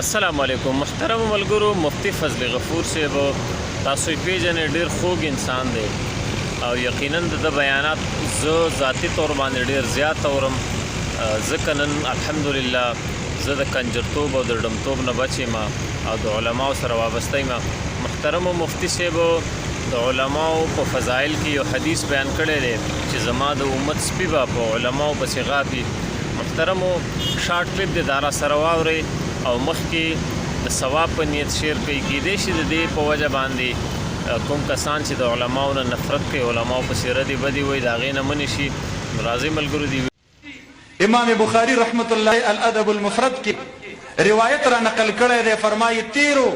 السلام علیکم محترم ملګرو. مفتی فضل غفور صاحب تاسو یې پیژنئ، ډېر خوږ انسان دی او یقینا د بیانات زه ذاتی طور باندې ډېر زیات اورم. ځکه نن الحمدلله زه د کنجرتوب او د ډمتوب نه بچ یم او د علماو سره وابسته یم. محترم مفتی صاحب د علماو په فضایل کې یو حدیث بیان کړی دی چې زما د امت سپي به په علماو پسې غاپي. محترمو شارټ کلیپ د دارا سره واورئ او مخکې د ثواب په نیت شیر کوي. کیدای شي د دې په وجه باندې کوم کسان چې د علماو نه نفرت کوي، علماو پسې ردی بدی وایي، د هغې نه منې شي. راځئ ملګرو دي امام بخاری رحمت الله الادب المفرد کې روایت را نقل کړی دی، فرمایي تیرو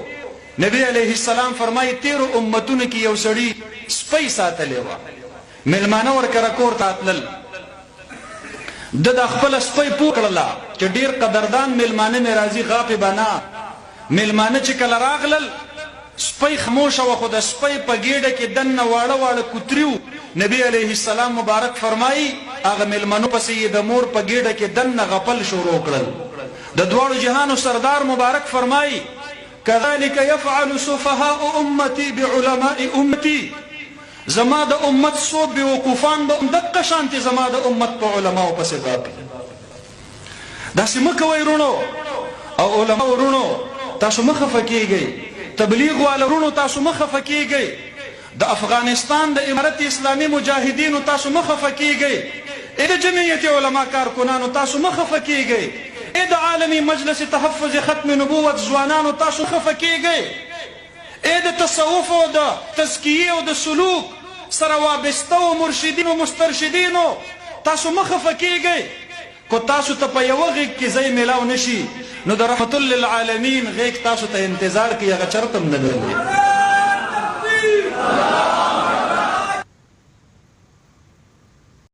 نبی علیه السلام فرمایي تیرو امتونو کې یو سړي سپی ساتلی وه، میلمانه ورکره کور ته تلل، د خپل سپی پوه کړله چې ډېر قدردان میلمانه مې راځي غاپې به نه. میلمانه چې کله راغلل سپی خاموشه وه، خو د سپی په ګېډه کې دننه واړه واړه کوتري وو. نبی علیه السلام مبارک فرمایي هغه میلمنو پسې یې د مور په ګېډه کې دننه غپل شروع کړل. د دواړو جهانو سردار مبارک فرمایي كذلك يفعل سفهاء امتي بعلماء امتي، زما د امت سو بیوقوفان به دقه شانتي زما د امت په علماو پسې غاپي. داسې مه کوئ رونو او علماو رونو، تاسو مه خفه کیږئ. تبلیغ والا رونو تاسو مه خفه کیږئ. د افغانستان د امارت اسلامي مجاهدینو تاسو مه خفه کیږئ. د جمعیت علما کارکنانو تاسو مه خفه کیږئ. د عالمي مجلس تحفظ ختم نبوت ځوانانو تاسو خفه کیږئ. د تصوف او د تزکیې او د سلوک سره وابسته و مرشدینو مسترشدینو تاسو مه خفه کیږئ. کو تاسو ته په یوه غیږ کې ځای میلاو نشي، نو د رحمت للعالمین غیږ تاسو ته انتظار کوي، هغه چرته هم نه درځي.